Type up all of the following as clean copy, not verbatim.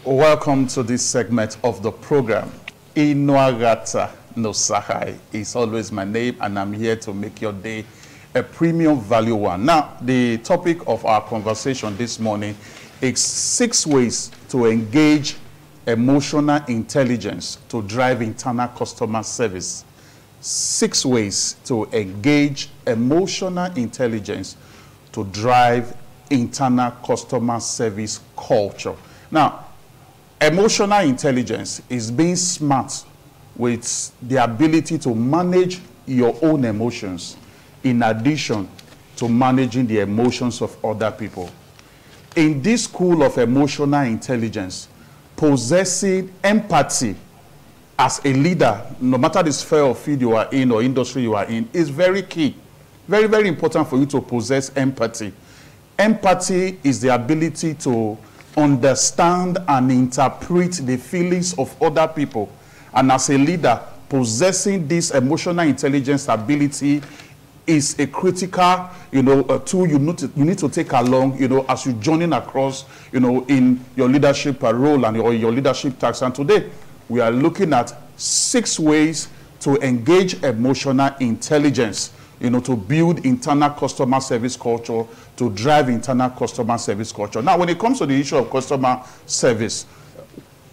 Welcome to this segment of the program. Inuagata no Sahai is always my name, and I'm here to make your day a premium value one. Now, the topic of our conversation this morning is 6 ways to engage emotional intelligence to drive internal customer service. 6 ways to engage emotional intelligence to drive internal customer service culture. Now, emotional intelligence is being smart with the ability to manage your own emotions in addition to managing the emotions of other people. In this school of emotional intelligence, possessing empathy as a leader, no matter the sphere of field you are in or industry you are in, is very key. Very, very important for you to possess empathy. Empathy is the ability to understand and interpret the feelings of other people. And as a leader, possessing this emotional intelligence ability is a critical, tool you need to take along, as you journeying across, in your leadership role and your leadership tasks. And today, we are looking at 6 ways to engage emotional intelligence, to build internal customer service culture, to drive internal customer service culture. Now, when it comes to the issue of customer service,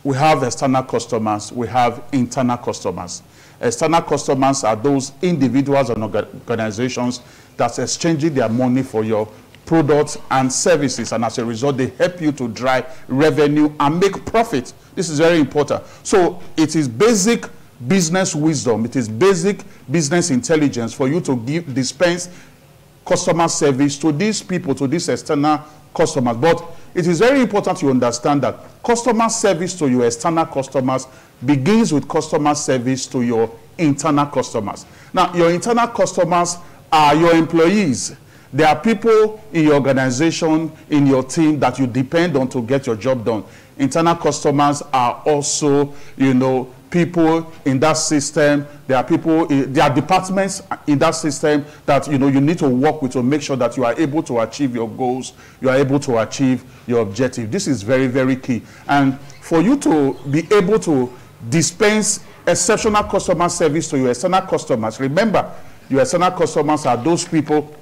we have external customers, we have internal customers. External customers are those individuals and organizations that's exchanging their money for your products and services, and as a result, they help you to drive revenue and make profit. This is very important. So it is basic business wisdom, it is basic business intelligence for you to dispense customer service to these people, to these external customers. But it is very important you understand that customer service to your external customers begins with customer service to your internal customers. Now, your internal customers are your employees. There are people in your organization, in your team that you depend on to get your job done. Internal customers are also, people in that system. There are people, there are departments in that system that you need to work with to make sure that you are able to achieve your goals, you are able to achieve your objective. This is very, very key. And for you to be able to dispense exceptional customer service to your external customers, remember, your external customers are those people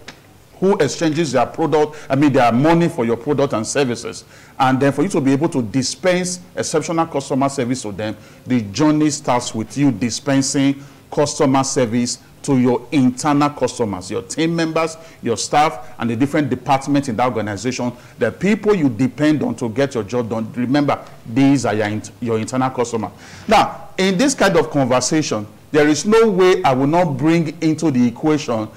who exchanges their their money for your product and services. And then for you to be able to dispense exceptional customer service to them, the journey starts with you dispensing customer service to your internal customers, your team members, your staff, and the different departments in that organization, the people you depend on to get your job done. Remember, these are your internal customers. Now, in this kind of conversation, there is no way I will not bring into the equation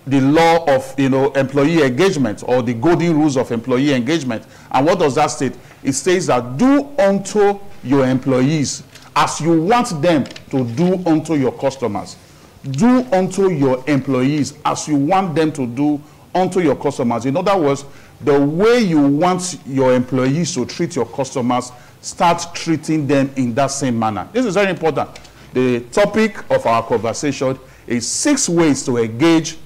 the law of employee engagement, or the golden rules of employee engagement. And what does that state? It says that do unto your employees as you want them to do unto your customers. Do unto your employees as you want them to do unto your customers. In other words, the way you want your employees to treat your customers, start treating them in that same manner. This is very important. The topic of our conversation is 6 ways to engage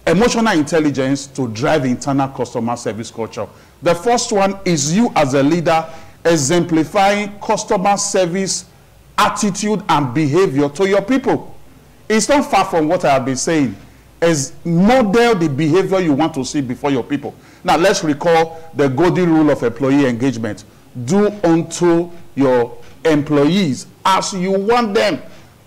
emotional intelligence to drive internal customer service culture. The first one is you as a leader exemplifying customer service attitude and behavior to your people. It's not far from what I have been saying. As model the behavior you want to see before your people. Now let's recall the golden rule of employee engagement. Do unto your employees as you want them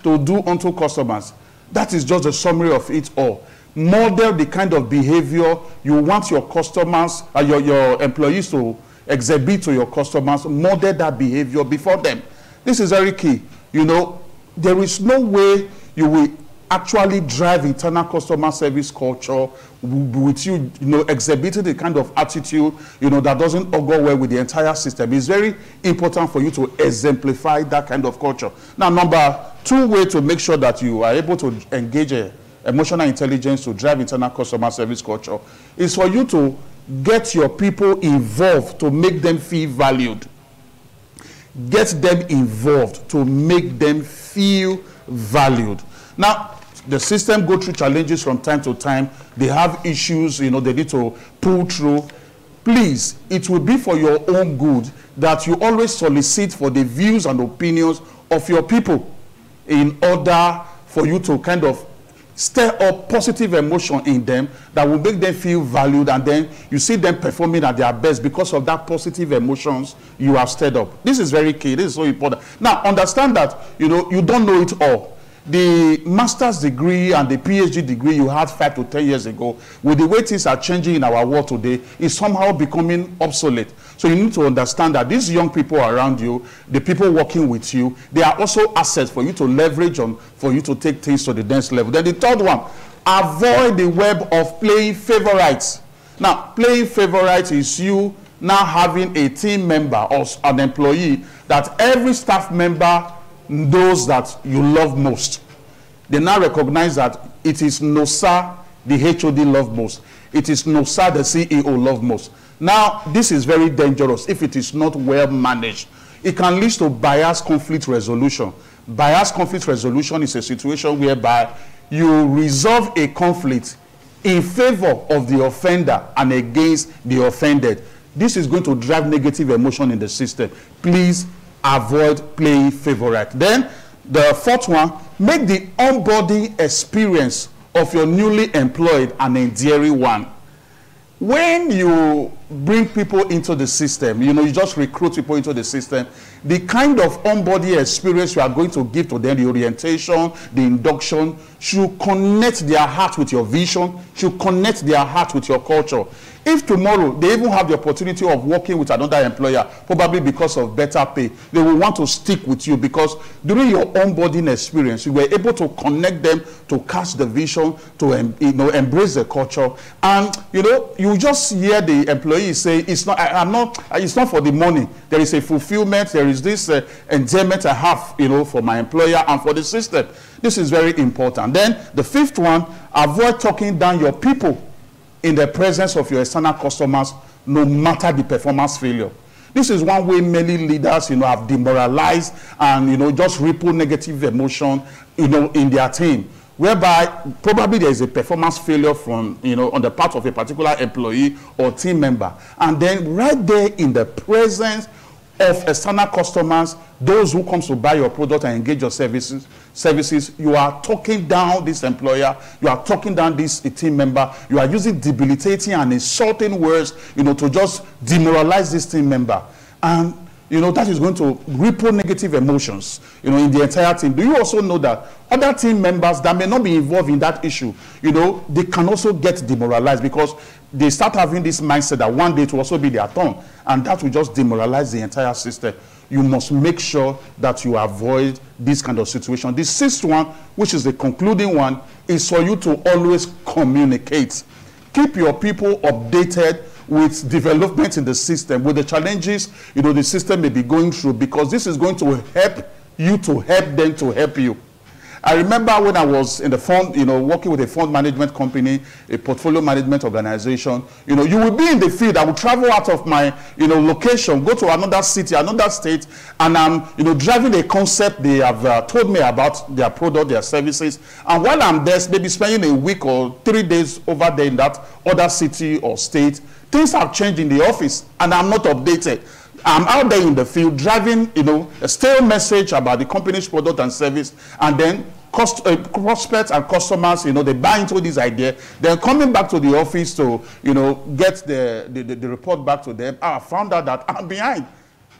to do unto customers. That is just a summary of it all. Model the kind of behavior you want your customers, your employees to exhibit to your customers. Model that behavior before them. This is very key. There is no way you will actually drive internal customer service culture with you, exhibiting the kind of attitude, that doesn't augur well with the entire system. It's very important for you to exemplify that kind of culture. Now, number 2 way to make sure that you are able to engage emotional intelligence to drive internal customer service culture is for you to get your people involved to make them feel valued. Get them involved to make them feel valued. Now, the system go through challenges from time to time. They have issues, they need to pull through. please, it will be for your own good that you always solicit for the views and opinions of your people in order for you to kind of stir up positive emotion in them that will make them feel valued, and then you see them performing at their best because of that positive emotions you have stirred up. This is very key. This is so important. Now, understand that, you don't know it all. The master's degree and the PhD degree you had 5 to 10 years ago, with the way things are changing in our world today, is somehow becoming obsolete. So you need to understand that these young people around you, the people working with you, they are also assets for you to leverage on, for you to take things to the next level. Then the third one, avoid the web of playing favorites. Now, playing favorites is you now having a team member or an employee that every staff member knows that you love most. They now recognize that it is Nosa, the HOD, love most. It is Nosa, the CEO, love most. Now, this is very dangerous if it is not well managed. It can lead to bias conflict resolution. Bias conflict resolution is a situation whereby you resolve a conflict in favor of the offender and against the offended. This is going to drive negative emotion in the system. Please avoid playing favorite. Then the fourth one, make the onboarding experience of your newly employed an endearing one. When you bring people into the system, you just recruit people into the system, the kind of onboarding experience you are going to give to them, the orientation, the induction, should connect their heart with your vision, should connect their heart with your culture. If tomorrow they even have the opportunity of working with another employer, probably because of better pay, they will want to stick with you because during your onboarding experience, you were able to connect them to catch the vision, to embrace the culture, and you just hear the employee say, "It's not. It's not for the money. There is a fulfillment. There is this enjoyment I have, for my employer and for the system." This is very important. Then the fifth one, avoid talking down your people in the presence of your external customers, no matter the performance failure. This is one way many leaders, have demoralized and, just ripple negative emotion, in their team, whereby probably there is a performance failure from, on the part of a particular employee or team member. And then right there in the presence of external customers, those who come to buy your product and engage your services, you are talking down this employer, you are talking down this team member, you are using debilitating and insulting words, to just demoralize this team member. And, that is going to ripple negative emotions, in the entire team. Do you also know that other team members that may not be involved in that issue, they can also get demoralized because they start having this mindset that one day it will also be their turn, and that will just demoralize the entire system. You must make sure that you avoid this kind of situation. The sixth one, which is the concluding one, is for you to always communicate. Keep your people updated with development in the system, with the challenges the system may be going through, because this is going to help you to help them to help you. I remember when I was in the fund, working with a fund management company, a portfolio management organization, you will be in the field. I will travel out of my, location, go to another city, another state, and I'm, driving a concept they have told me about their product, their services. And while I'm there, maybe spending a week or 3 days over there in that other city or state, things have changed in the office, and I'm not updated. I'm out there in the field driving, a stale message about the company's product and service, and then prospects and customers, they buy into this idea. They're coming back to the office to, get the report back to them. I found out that I'm behind.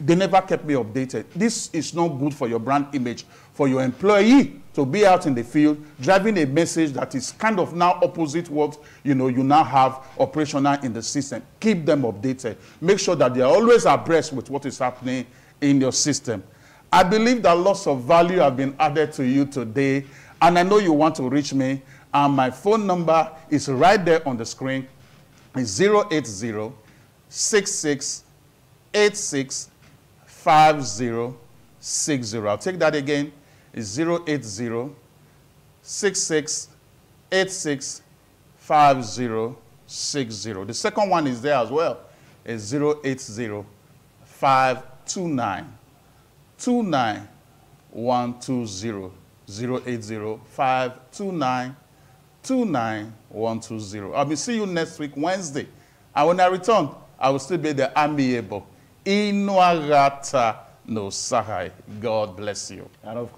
They never kept me updated. This is not good for your brand image, for your employee to be out in the field driving a message that is kind of now opposite what you now have operational in the system. Keep them updated. Make sure that they are always abreast with what is happening in your system. I believe that lots of value have been added to you today, and I know you want to reach me, and my phone number is right there on the screen. It's 080 66 86 5060. I'll take that again. It's 080 66 86 5060. The second one is there as well. It's 080 529 29120. 080 529 29120. I'll be seeing you next week, Wednesday. And when I return, I will still be the amiable. Inuagata no Sahai. God bless you. And of course,